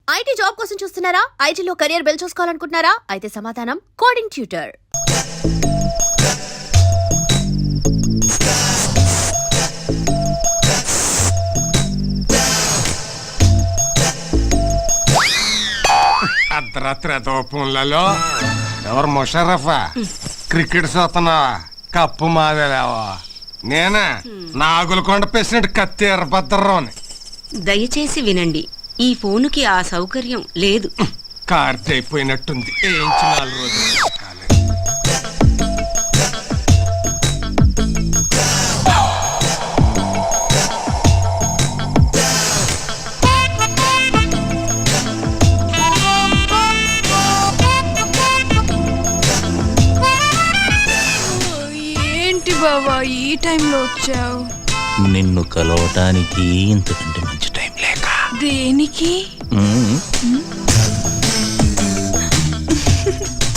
IT job కోసం చూస్తున్నారా? ఐటీలో కెరియర్ బిల్డ్ చూసుకోవాలనుకుంటున్నారా? అయితే సమాధానం కోడింగ్ ట్యూటర్. అర్ధరాత్రి దోపంలలో ఎవరు ముషరఫా క్రికెట్ చూస్తున్నావా? కప్పు మాదేలేవా? నేనే నాగులకొండ ప్రెసిడెంట్ కత్తి ఎర్రభద్రరావుని. దయచేసి వినండి, ఈ ఫోనుకి ఆ సౌకర్యం లేదు. కార్తె అయిపోయినట్టుంది. ఏంచి 4 రోజులు ఏంటి బావా ఈ టైంలో వచ్చావు? నిన్ను కలవటానికి ఇంతకంటే మంచి టైం లేక. దేనికి?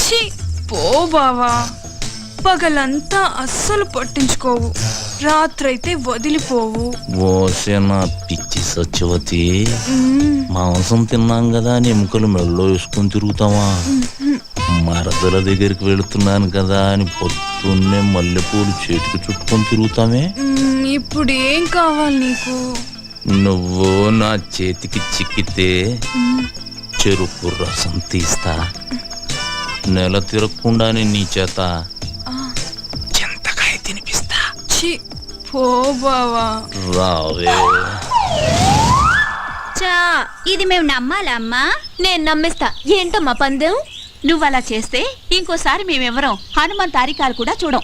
ఛీ, పో బావా. పగలంతా అస్సలు పట్టించుకోవు, రాత్రైతే వదిలిపోవు. ఓసే నా పిచ్చి సత్యవతి, మాంసం తిన్నాం కదా అని ఎముకలు మెళ్ళో వేసుకొని తిరుగుతావా? మరదల దగ్గరికి వెళుతున్నాను కదా అని పొద్దున్నే మల్లెపూలు చేతికి చుట్టుకొని తిరుగుతామే. ఇప్పుడు ఏం కావాలి నీకు? నువ్వు నా చేతికి చిక్కితే చెరుకు రసం తీస్తా, నెల తిరగకుండానే నీ చేత చింతకాయ తినిపిస్తా. ఛీ, పో బావా. రావే. ఇది మేము నమ్మాలా అమ్మా? నేను నమ్మిస్తా. ఏంటమ్మా పందెం? నువ్వలా చేస్తే ఇంకోసారి మేమెవరం హనుమాన్ తారికాలు కూడా చూడం.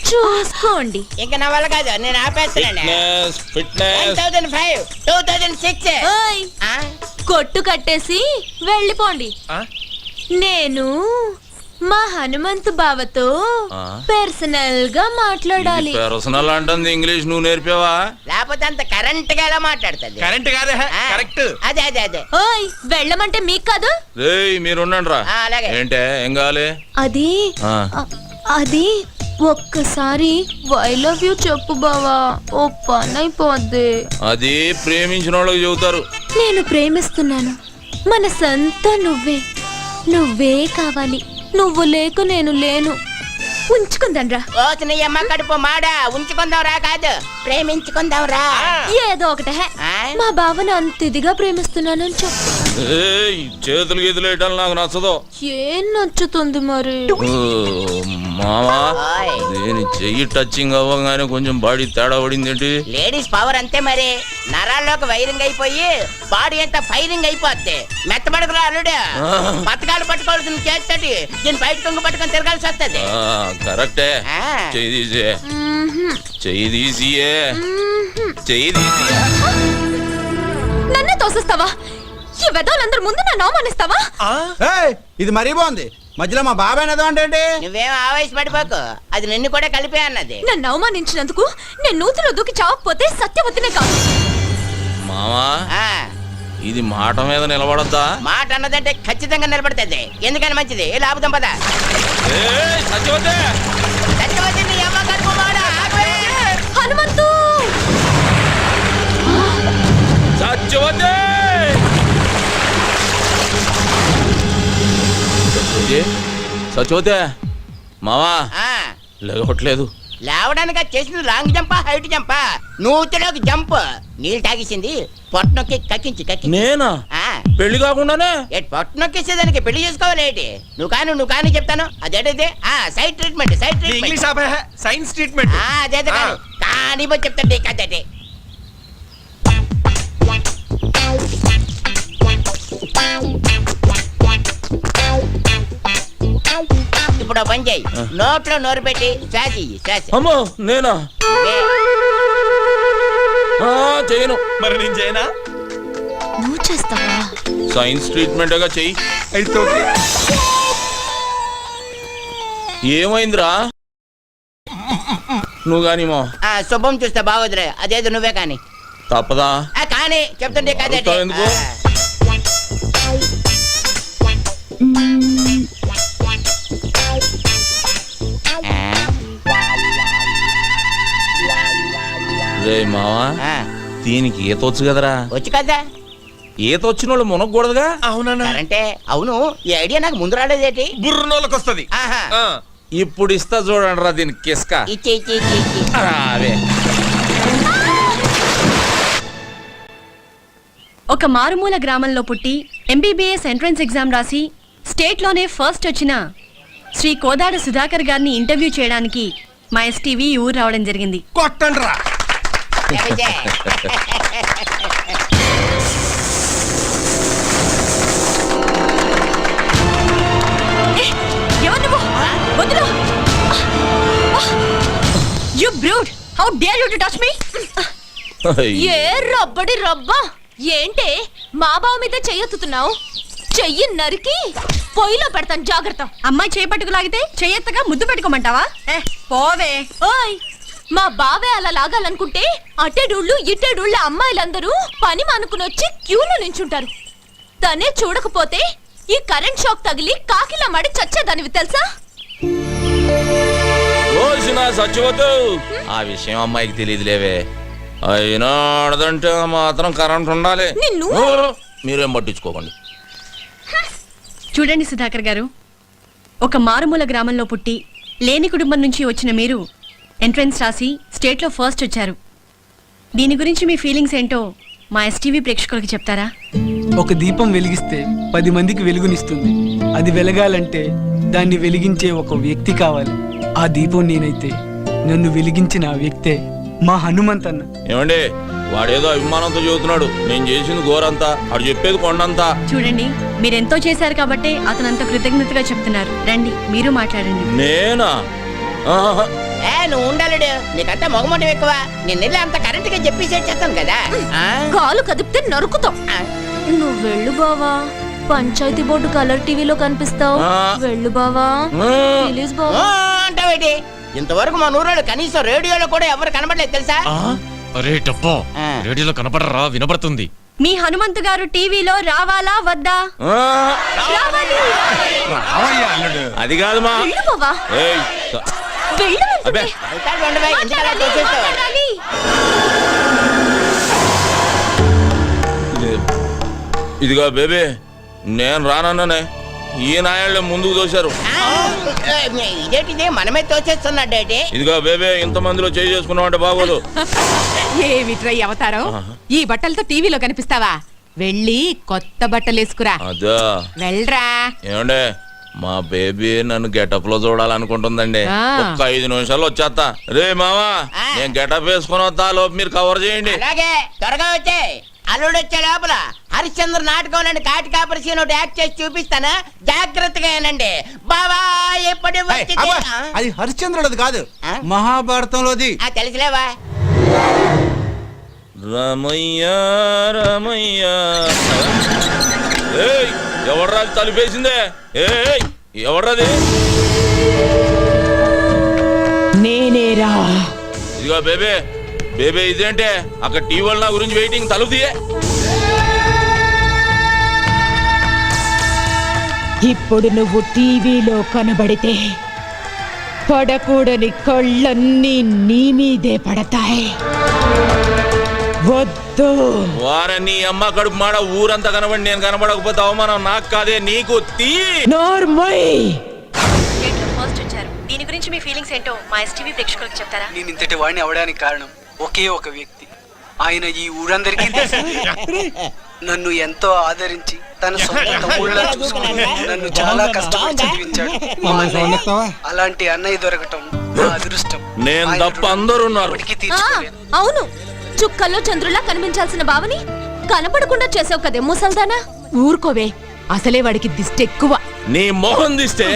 చూసుకోండి. ఇంకా నా వల్ల కాదు, నేను ఆపేస్తున్నాను. 1005, 2006. ఓయ్, కొట్టు కట్టేసి వెళ్ళిపోండి. నేను మా హనుమంతు బావతో పర్సనల్ గా మాట్లాడాలి. పర్సనల్ అంటుంది ఇంగ్లీష్ నువ్వు నేర్పావా? లేకపోతే అంత కరెంట్ గా ఎలా మాట్లాడుతుంది? కరెంట్ కాదే, కరెక్ట్. అదే అదే అదే. ఓయ్, వెళ్ళమంటే మీకు కాదు. మీరు ఉండండి రా. అలాగే. ఏంటే ఏం కావాలి? అది అది ఒక్కసారి ఐ లవ్ యూ చెప్పు బావా, ఓ పని అయిపోద్ది. అది ప్రేమించిన వాళ్ళకి చెబుతారు. నేను ప్రేమిస్తున్నాను, మనసంతా నువ్వే, నువ్వే కావాలి. నువ్వు లేకు నేను లేను. ఉంచుకుందాంరా. ఓ నీ అమ్మ కడుపు మాడా, ఉంచుకుందాం రా కాదు, ప్రేమించుకుందాం రా. ఏదో ఒకటే. మా బావను అంత ఇదిగా ప్రేమిస్తున్నానని చెప్పు. చేతులు గీతులు వేయటం నాకు నచ్చదు. ఏం నచ్చుతుంది మరి? మామా, నేను చెయ్యి టచింగ్ అవ్వగానే కొంచెం బాడీ తేడా పడింది ఏంటి? లేడీస్ పవర్ అంతే మరి. నరాల్లోకి వైరింగ్ అయిపోయి బాడీ అంతా ఫైరింగ్ అయిపోద్ది. మెత్తబడుకురా అల్లుడు, పథకాలు పట్టుకోవాల్సిన చేస్తటి దీన్ని బయట కొంగు పట్టుకొని తిరగాల్సి వస్తుంది. కరెక్టే. చెయ్యి తీసే, చెయ్యి తీసియే, చెయ్యి తీసి. నన్నే తోసిస్తావా? ఈ వెదవులందరి ముందు నన్ను అవమానిస్తావా? ఇది మరీ బాగుంది. మధ్యలో మా బాబాయ్ ఏదో అంటే నువ్వేం ఆవేశపడిపోకు, అది నిన్ను కూడా కలిపే అన్నది. నన్ను అవమానించినందుకు నేను నూతిలో దూకి చావకపోతే సత్యవతినే కాదు. మామా, ఇది మాట మీద నిలబడద్దా? మాట అన్నదంటే ఖచ్చితంగా నిలబడుతుంది. ఎందుకని మంచిది. లాభం పద. సత్యవతి నీ అమ్మ కడుపు మాడా. హనుమంతు, సత్యవతి, సత్యవతి మావా లేవట్లేదు. లేవడానికి చేసింది లాంగ్ జంపా హైట్ జంపా? నూతిలోకి జంప్. నీళ్ళు తాగేసింది, పొట్టనొక్కి కక్కించి కక్కి. నేనా? పెళ్లి కాకుండానే పొట్టనొక్కేసేదానికి పెళ్లి చేసుకోవాలి ఏంటి? నువ్వు కానీ చెప్తాను. అదేంటిది? Side treatment. Side treatment, science treatment. అదే కానీ చెప్తాండి కదండి. ఇప్పుడు పని చేయి, నోట్లో నోరు పెట్టి శ్వాస శ్వాస. అమ్మో, నేనా? చేయను. మరి నేను చేయనా? నువ్వు చేస్తావా? సైన్స్ ట్రీట్మెంట్ గా చెయ్యి. ఏమైందిరా? నువ్వు గాని మా శుభం చూస్తే బాగోదురే. అదేదో నువ్వే కాని. తప్పదా? కానీ చెప్తుంటే కదే. ఎందుకు? రే మావా, దీనికి ఈత వచ్చు కదరా? వచ్చు కదా. ఈత వచ్చిన వాళ్ళు మునగకూడదుగా. అవునా? అంటే అవును, ఈ ఐడియా నాకు ముందు రాలేదేటి? బుర్రనోళ్ళకి వస్తుంది. ఆహా. ఇప్పుడు ఇస్తా చూడండి రా దీనికి కిస్క. ఇచ్చి ఇచ్చి ఇచ్చి ఇచ్చి. అవే ఒక మారుమూల గ్రామంలో పుట్టి ఎంబీబీఎస్ ఎంట్రన్స్ ఎగ్జామ్ రాసి స్టేట్లోనే ఫస్ట్ వచ్చిన శ్రీ కోదాడ సుధాకర్ గారిని ఇంటర్వ్యూ చేయడానికి మా ఎస్టీవీ ఊరు రావడం జరిగింది. కొట్టండి రా. జబజే. ఎవరు నువ్వు? వదిలు! You brute! How dare you to touch me? ఏ రబ్బడి రబ్బా, ఏంటే మా బావ మీద చెయ్యెత్తుతున్నావు? చెయ్యి నరికి పొయ్యిలో పెడతాను, జాగ్రత్త. అమ్మాయి చేపట్టుకు లాగితే చెయ్యెత్తగా ముద్దు పెట్టుకోమంటావా? పోవే. ఓయ్, మా బావే అలా లాగాలనుకుంటే అట్టేడూళ్ళు ఇట్టేడూళ్ళ అమ్మాయిలందరూ పని మానుకుని వచ్చి క్యూలో నించుంటారు. తనే చూడకపోతే ఈ కరెంట్ షాక్ తగిలి కాకిలా మడి చచ్చేదానివి తెలుసా? సచ్చిపోతు ఆ విషయం అమ్మాయికి తెలియదులేవే. అయినా ఆడదంటే మాత్రం కరెంట్ ఉండాలి. నిన్ను మీరేం పట్టించుకోకండి. చూడండి సుధాకర్ గారు, ఒక మారుమూల గ్రామంలో పుట్టి లేని కుటుంబం నుంచి వచ్చిన మీరు ఎంట్రన్స్ రాసి స్టేట్లో ఫస్ట్ వచ్చారు. దీని గురించి మీ ఫీలింగ్స్ ఏంటో మా ఎస్టీవీ ప్రేక్షకులకి చెప్తారా? ఒక దీపం వెలిగిస్తే 10 మందికి వెలుగునిస్తుంది. అది వెలగాలంటే దాన్ని వెలిగించే ఒక వ్యక్తి కావాలి. ఆ దీపం నేనైతే నన్ను వెలిగించిన ఆ వ్యక్తే మా హనుమంతన్న. ఏమండి, వాడేదో అభిమానంతో చెబుతున్నాడు. నేను చేసింది గోరంతా, వాడు చెప్పేది కొండంతా. చూడండి, మీరెంతో చేశారు కాబట్టే అతను అంత కృతజ్ఞతగా చెప్తున్నారు. రండి, మీరు మాట్లాడండి. నేనా? ఆహా. నువ్వు ఉండాలడు, నీకంతా మొగమటం ఎక్కువ. నిన్నెళ్ళి అంత కరెంట్ గా చెప్పేసి చేస్తాను కదా. కాలు కదిపితే నరుకుతాం. నువ్వు వెళ్ళు బావా, పంచాయతీ బోర్డు కలర్ టీవీలో కనిపిస్తావు. వెళ్ళు బావా, ప్లీజ్ బావా. అంటావేటి? ఇంతవరకు మా నూరాడు కనీసం రేడియోలో కూడా ఎవరు కనబడలేదు తెలుసా? అరే టప్పా, రేడియోలో కనపడరా, వినపడుతుంది. మీ హనుమంతు గారు టీవీలో రావాలా వద్దా? రావాలి. రావయ్యా అల్లుడు. అది కాదు మా. వెళ్ళు బావా, ఏయ్, వెళ్ళు. అబ్బే. వెళ్తాడు ఉండవే, ఎందుకు అలా తోసేస్తావు? మాట్లాడాలి. ఇదిగో బేబీ, నేను రానన్నానే, ఈ నాయాళ్ళే ముందుకు తోశారు. ఇదేంటిది మనమే తోచేస్తున్నాడేటి? ఇదిగో బేబీ, ఇంత మందిలో చేయి చేసుకున్నావు అంటే బాగోదు. ఏమిట్రై అవతారం? ఈ బట్టలతో టీవీలో కనిపిస్తావా? వెళ్ళి కొత్త బట్టలు వేసుకురా. అదా వెళ్ళరా. ఏమండే, మా బేబీ నన్ను గెటప్ లో చూడాలనుకుంటుందండి. ఒక్క 5 నిమిషాలు వచ్చేస్తా. రే మావా, నేను గెటప్ వేసుకుని వస్తా, లోపు మీరు కవర్ చేయండి. అలాగే, త్వరగా వచ్చే. అల్లుడు వచ్చే లోపల హరిశ్చంద్ర నాటకంలోని కాటి కాపరి సీన్ ఒకటి యాక్ట్ చేసి చూపిస్తాను, జాగ్రత్తగా ఏనండి. బావా ఎప్పటి అది హరిశ్చంద్రుడిది కాదు, మహాభారతంలోది. తెలుసులేవా? రమయ్య రమయ్య. ఏయ్, ఎవడ్రాది తలుపేసిందే? ఏయ్, ఎవడ్రాది? నేనేరా. ఇదిగో బేబీ, బేబీ ఇదేంటే అక్కడ టీవీ నా గురించి వెయిటింగ్, తలుపు తీయే. ఇప్పుడు నువ్వు టీవీలో కనబడితే పడకూడని కళ్ళన్నీ నీ మీదే పడతాయి. వద్దు. వారే నీ అమ్మ కడుపు మాడ, ఊరంతా కనబడి నేను కనబడకపోతే అవమానం నాకు కాదే నీకు. తీ నోర్మోయ్. స్టేట్లో ఫస్ట్ వచ్చారు. దీని గురించి మీ ఫీలింగ్స్ ఏంటో మా ఎస్టీవీ ప్రేక్షకులకి చెప్తారా? నేను ఇంతటి వాడిని అవడానికి కారణం ఒకే ఒక వ్యక్తి. ఆయన ఈ ఊరందరికీ తెలుసు. నన్ను ఎంతో ఆదరించి తన సొంత తమ్ముళ్ళ చూసుకుని నన్ను చాలా కష్టపడి చదివించాడు. అలాంటి అన్నయ్య దొరకటం నా అదృష్టం. నేను తప్ప అందరూ ఉన్నారు. అవును, చుక్కల్లో చంద్రులా కనిపించాల్సిన బావని కనపడకుండా చేసావు కదే ముసల్దానా. ఊరుకోవే, అసలే వాడికి దిష్టి ఎక్కువ. నీ మొహం తీస్తే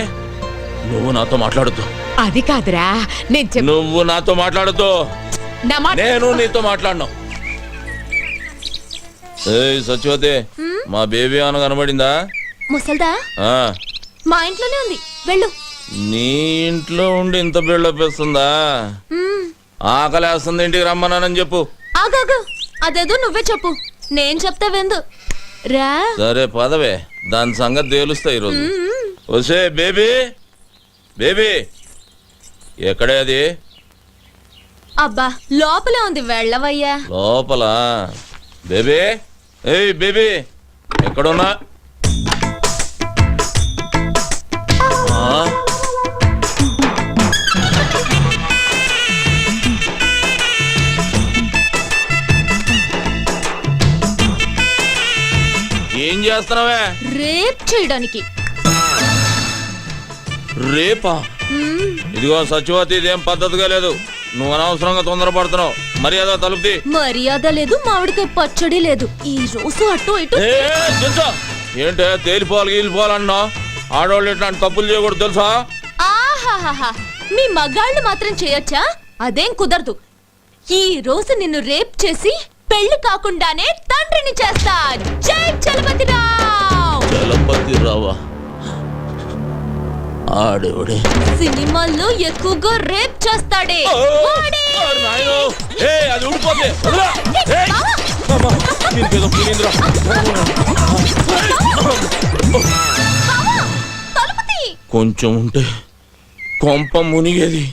నువ్వు నాతో మాట్లాడుతూ. అది కాదురా, నువ్వు నాతో మాట్లాడుతూ, నేను నీతో మాట్లాడను. ఏయ్ సత్యవతి, మా బేబీ అన్న కనబడిందా? ముసల్దా మా ఇంట్లోనే ఉంది, వెళ్ళు. నీ ఇంట్లో ఉండి ఇంత బిల్డప్ వేస్తుందా? ఆకలేస్తుంది, ఇంటికి రమ్మన్నానని చెప్పు. ఆగాగు, అదేదో నువ్వే చెప్పు, నేను చెప్తా వెందు రా. సరే పదవే, దాని సంగతి తేలుస్తా ఈరోజు. వసే బేబీ, బేబీ ఎక్కడే అది? అబ్బా లోపలే ఉంది, వెళ్ళవయ్యా. లోపల? బేబీ ఏయ్ బేబీ ఎక్కడున్నా ఏం చేస్తున్నావే? రేప్ చేయడానికి. రేపా? ఇదిగో సచివతి, ఇదేం పద్ధతిగా లేదు. నువ్వు అనవసరంగా తొందరపడుతున్నావు. మర్యాద తలుపుతి. మర్యాద లేదు, మామిడికాయ పచ్చడి లేదు. ఈ రోజు అటు ఇటు. ఏంటే తేలిపోవాలి గీలిపోవాలన్నా? ఆడవాళ్ళు ఇట్లాంటి తప్పులు చేయకూడదు తెలుసా? ఆహాహాహా, మీ మగాళ్ళు మాత్రం చేయొచ్చా? అదేం కుదరదు. ఈ రోజు నిన్ను రేప్ చేసి పెళ్లి కాకుండానే తండ్రిని చేస్తా. జై చలపతిరావు. చలపతిరావా? ఆడేవాడే సినిమాల్లో ఎక్కువగా రేప్ చేస్తాడే. అది ఊడిపోతే కొంచెం ఉంటే కొంప మునిగేది.